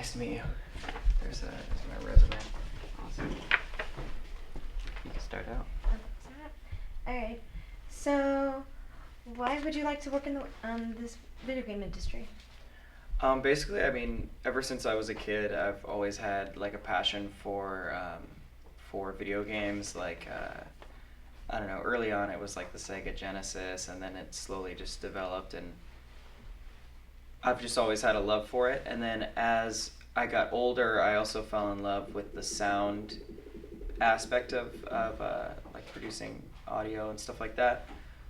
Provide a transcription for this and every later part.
Nice to meet you. There's my resume. Awesome. You can start out. Alright. So, why would you like to work in this video game industry? Basically, I mean, ever since I was a kid, I've always had like a passion for video games. Like, I don't know, early on it was like the Sega Genesis, and then it slowly just developed, and I've just always had a love for it. And then as I got older, I also fell in love with the sound aspect of like producing audio and stuff like that.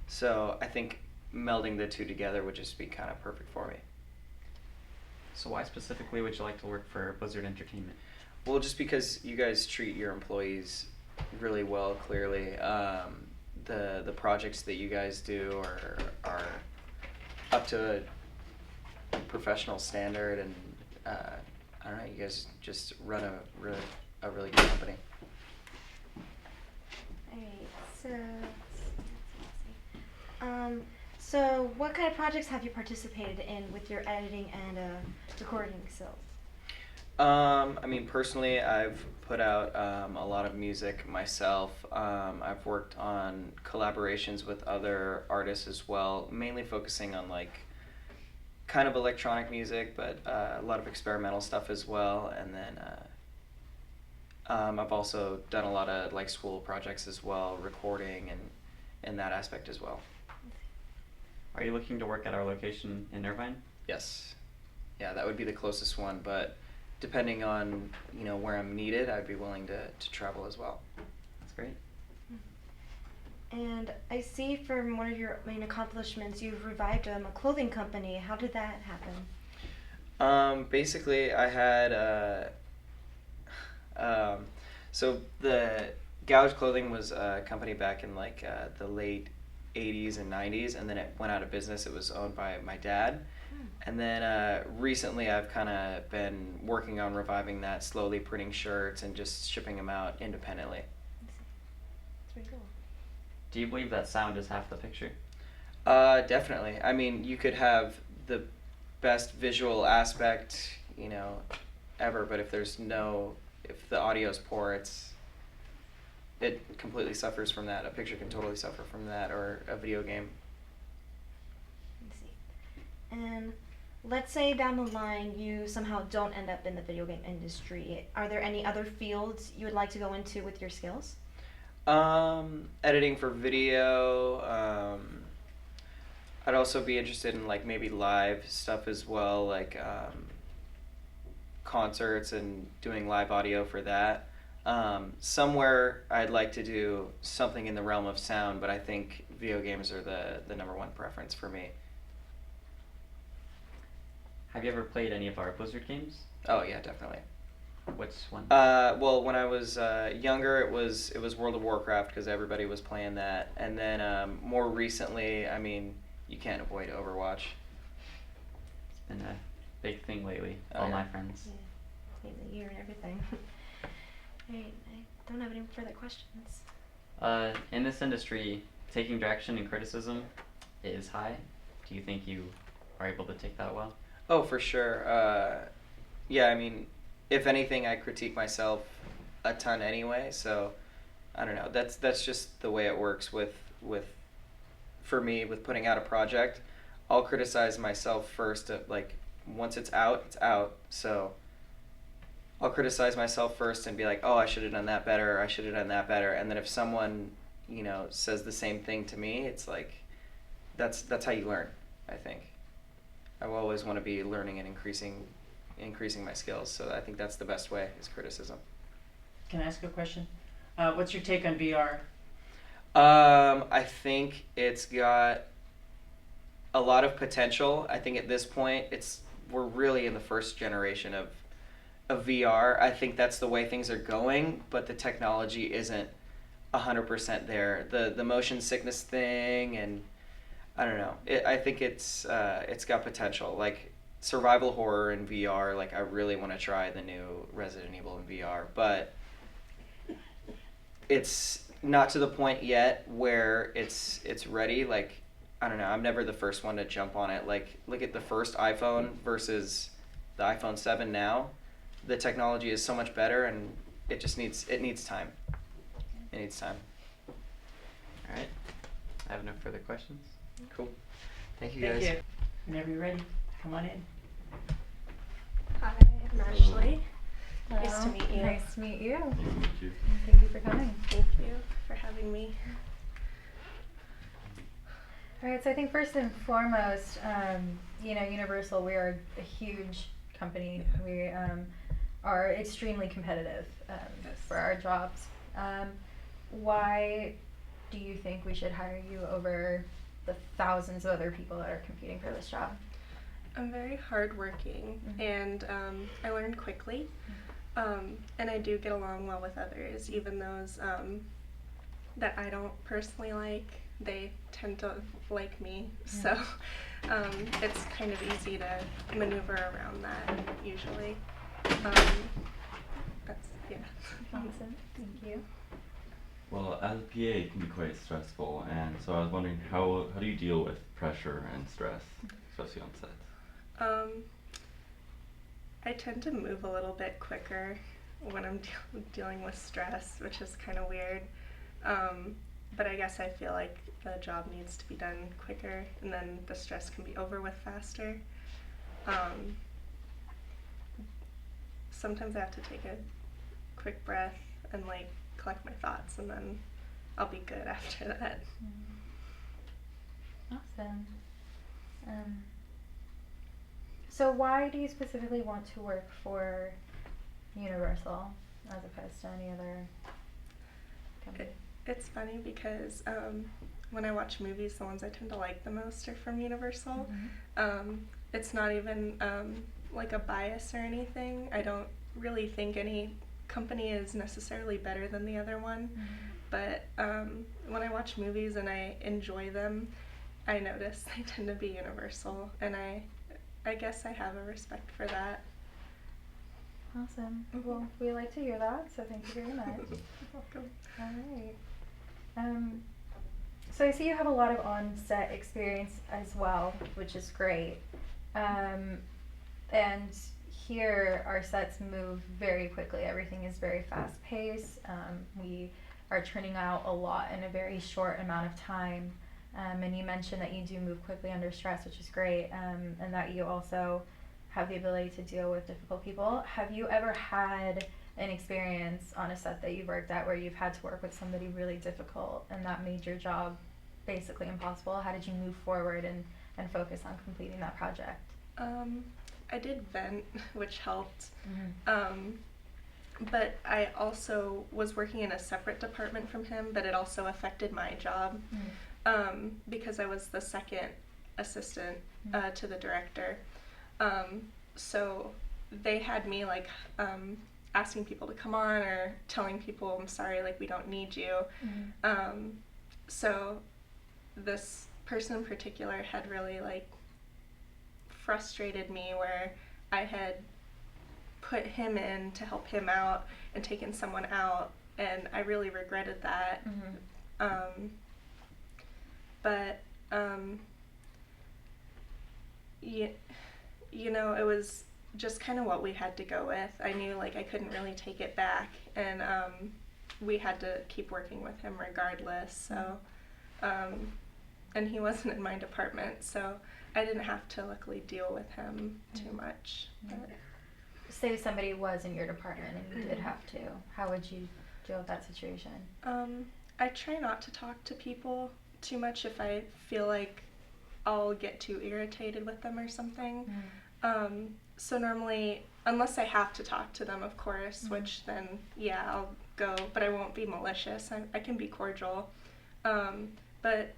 So I think melding the two together would just be kind of perfect for me. So why specifically would you like to work for Blizzard Entertainment? Well, just because you guys treat your employees really well, clearly. The projects that you guys do are up to a professional standard, and I don't know, you guys just run a really good company. Alright, so so what kind of projects have you participated in with your editing and recording skills? I mean, personally, I've put out a lot of music myself. I've worked on collaborations with other artists as well, mainly focusing on like kind of electronic music, but a lot of experimental stuff as well. And then I've also done a lot of like school projects as well, recording and that aspect as well. Are you looking to work at our location in Irvine? Yes. Yeah, that would be the closest one, but depending on, where I'm needed, I'd be willing to travel as well. That's great. And I see from one of your main accomplishments, you've revived a clothing company. How did that happen? Basically, I had so the Gouge Clothing was a company back in like the late 80s and 90s, and then it went out of business. It was owned by my dad. And then recently I've kind of been working on reviving that, slowly printing shirts and just shipping them out independently. That's pretty cool. Do you believe that sound is half the picture? Definitely. I mean, you could have the best visual aspect, ever, but if the audio is poor, it completely suffers from that. A picture can totally suffer from that, or a video game. Let's see. And let's say down the line you somehow don't end up in the video game industry. Are there any other fields you would like to go into with your skills? Editing for video. I'd also be interested in like maybe live stuff as well, like concerts and doing live audio for that. Somewhere I'd like to do something in the realm of sound, but I think video games are the number one preference for me. Have you ever played any of our Blizzard games? Oh yeah, definitely. Which one? Well, when I was younger, it was World of Warcraft because everybody was playing that, and then more recently, I mean, you can't avoid Overwatch. It's been a big thing lately. Oh, All yeah. my friends. Yeah, the year and everything. Alright, I don't have any further questions. In this industry, taking direction and criticism is high. Do you think you are able to take that well? Oh, for sure. Yeah, I mean, if anything, I critique myself a ton anyway. So, I don't know. That's just the way it works for me with putting out a project. I'll criticize myself first. Like once it's out, it's out. So, I'll criticize myself first and be like, oh, I should have done that better. I should have done that better. And then if someone, says the same thing to me, it's like, that's how you learn, I think. I will always want to be learning and increasing my skills. So I think that's the best way, is criticism. Can I ask a question? What's your take on VR? I think it's got a lot of potential. I think at this point, we're really in the first generation of VR. I think that's the way things are going, but the technology isn't 100% there. The motion sickness thing, and I don't know. I think it's got potential. Like survival horror in VR. Like I really want to try the new Resident Evil in VR, but it's not to the point yet where it's ready. Like I don't know. I'm never the first one to jump on it. Like look at the first iPhone versus the iPhone 7 now. the technology is so much better, and it just needs time. It needs time. All right. I have no further questions. Cool. Thank you, Thank guys. you. Whenever you're ready, come on in. Hi, I'm Ashley. Nice to Hello. meet you. Nice to meet you. Nice to meet you. Thank you for coming. Thank you for having me. All right, so I think first and foremost, Universal, we are a huge company. We are extremely competitive for our jobs. Why do you think we should hire you over the thousands of other people that are competing for this job? I'm very hardworking Mhm. and I learn quickly. And I do get along well with others, even those that I don't personally like. They tend to like me, so it's kind of easy to maneuver around that usually. That's yeah. Awesome, thank you. Well, as a PA, it can be quite stressful, and so I was wondering how do you deal with pressure and stress, especially on sets? I tend to move a little bit quicker when I'm dealing with stress, which is kind of weird. But I guess I feel like the job needs to be done quicker, and then the stress can be over with faster. Sometimes I have to take a quick breath and like collect my thoughts, and then I'll be good after that. Awesome. So why do you specifically want to work for Universal as opposed to any other company? It's funny because when I watch movies, the ones I tend to like the most are from Universal. It's not even like a bias or anything. I don't really think any company is necessarily better than the other one. But when I watch movies and I enjoy them, I notice they tend to be Universal, and I guess I have a respect for that. Awesome. Well, we like to hear that, so thank you very much. Welcome. All right. So I see you have a lot of on-set experience as well, which is great. And here our sets move very quickly. Everything is very fast-paced. We are turning out a lot in a very short amount of time. And you mentioned that you do move quickly under stress, which is great, and that you also have the ability to deal with difficult people. Have you ever had an experience on a set that you've worked at where you've had to work with somebody really difficult and that made your job basically impossible? How did you move forward and focus on completing that project? I did vent, which helped. But I also was working in a separate department from him, but it also affected my job because I was the second assistant to the director. So they had me like asking people to come on or telling people, I'm sorry, like we don't need you. So this person in particular had really like frustrated me, where I had put him in to help him out and taken someone out, and I really regretted that. But you know, it was just kind of what we had to go with. I knew like I couldn't really take it back, and we had to keep working with him regardless. So and he wasn't in my department, so I didn't have to luckily deal with him too much. But Say somebody was in your department and you did have to. How would you deal with that situation? I try not to talk to people too much if I feel like I'll get too irritated with them or something. So normally, unless I have to talk to them, of course, which then, yeah, I'll go, but I won't be malicious. I can be cordial. But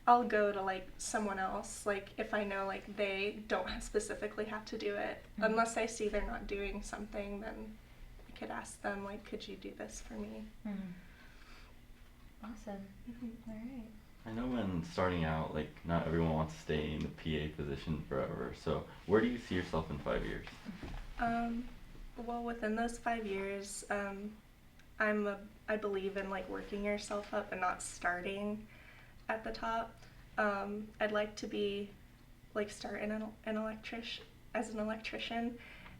I'll go to like someone else, like if I know like they don't specifically have to do it. Unless I see they're not doing something, then I could ask them like, could you do this for me? Awesome. All right. I know when starting out, like not everyone wants to stay in the PA position forever. So where do you see yourself in 5 years? Well, within those 5 years, I believe in like working yourself up and not starting at the top. I'd like to be like start as an electrician,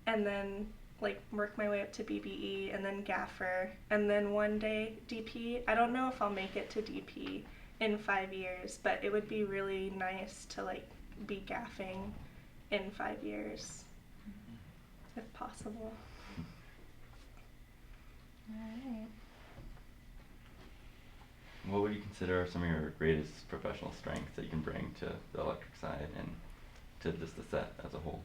and then like work my way up to BBE and then gaffer and then one day DP. I don't know if I'll make it to DP in 5 years, but it would be really nice to like be gaffing in 5 years, if possible. Alright. What would you consider are some of your greatest professional strengths that you can bring to the electric side and to just the set as a whole?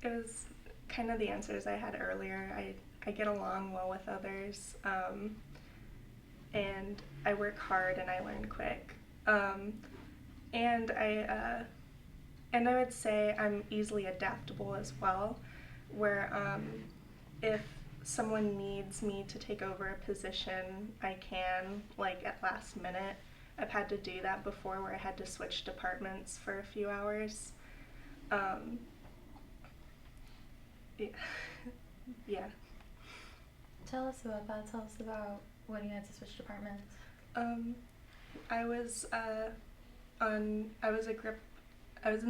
It was kind of the answers I had earlier. I get along well with others, and I work hard and I learn quick. And I would say I'm easily adaptable as well, where if someone needs me to take over a position, I can, like at last minute. I've had to do that before where I had to switch departments for a few hours. Yeah. Tell us about that. Tell us about when you had to switch departments. I was in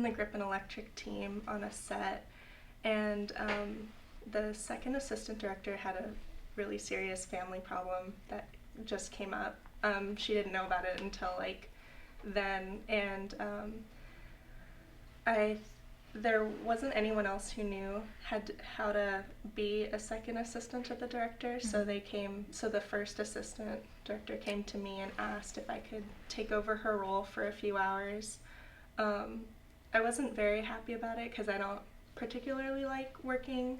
the grip and electric team on a set, and the second assistant director had a really serious family problem that just came up. She didn't know about it until like then, and there wasn't anyone else who knew how to be a second assistant to the director, so the first assistant director came to me and asked if I could take over her role for a few hours. I wasn't very happy about it because I don't particularly like working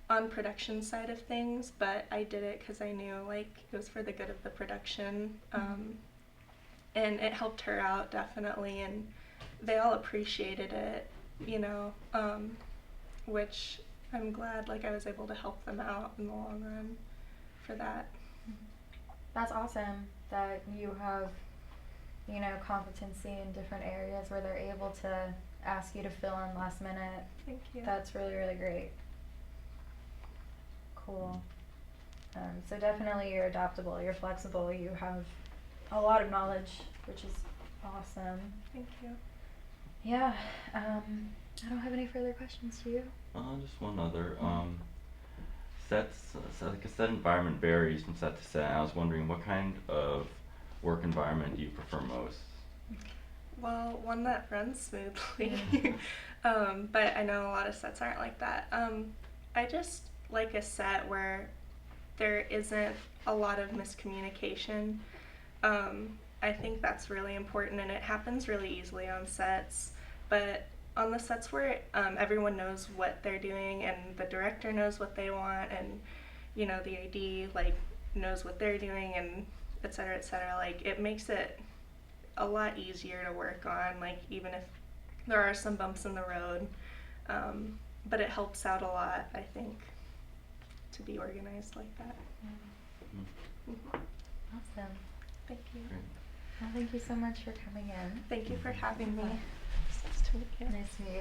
on production side of things, but I did it because I knew like it was for the good of the production, and it helped her out definitely, and they all appreciated it, you know, which I'm glad like I was able to help them out in the long run for that. That's awesome that you have, you know, competency in different areas where they're able to ask you to fill in last minute. Thank you. That's really, really great. Cool. So definitely you're adaptable, you're flexible, you have a lot of knowledge, which is awesome. Thank you. Yeah, I don't have any further questions. Do you? Just one other. Sets, so like a set environment varies from set to set. I was wondering what kind of work environment do you prefer most? Well, one that runs smoothly, but I know a lot of sets aren't like that. I just like a set where there isn't a lot of miscommunication. I think that's really important, and it happens really easily on sets, but on the sets where everyone knows what they're doing and the director knows what they want, and you know the AD like knows what they're doing, and et cetera, like it makes it a lot easier to work on, like even if there are some bumps in the road, but it helps out a lot, I think, to be organized like that. Awesome. Thank you. Great. Well, thank you so much for coming in. Thank you for having me. Nice to meet you. Nice to meet you.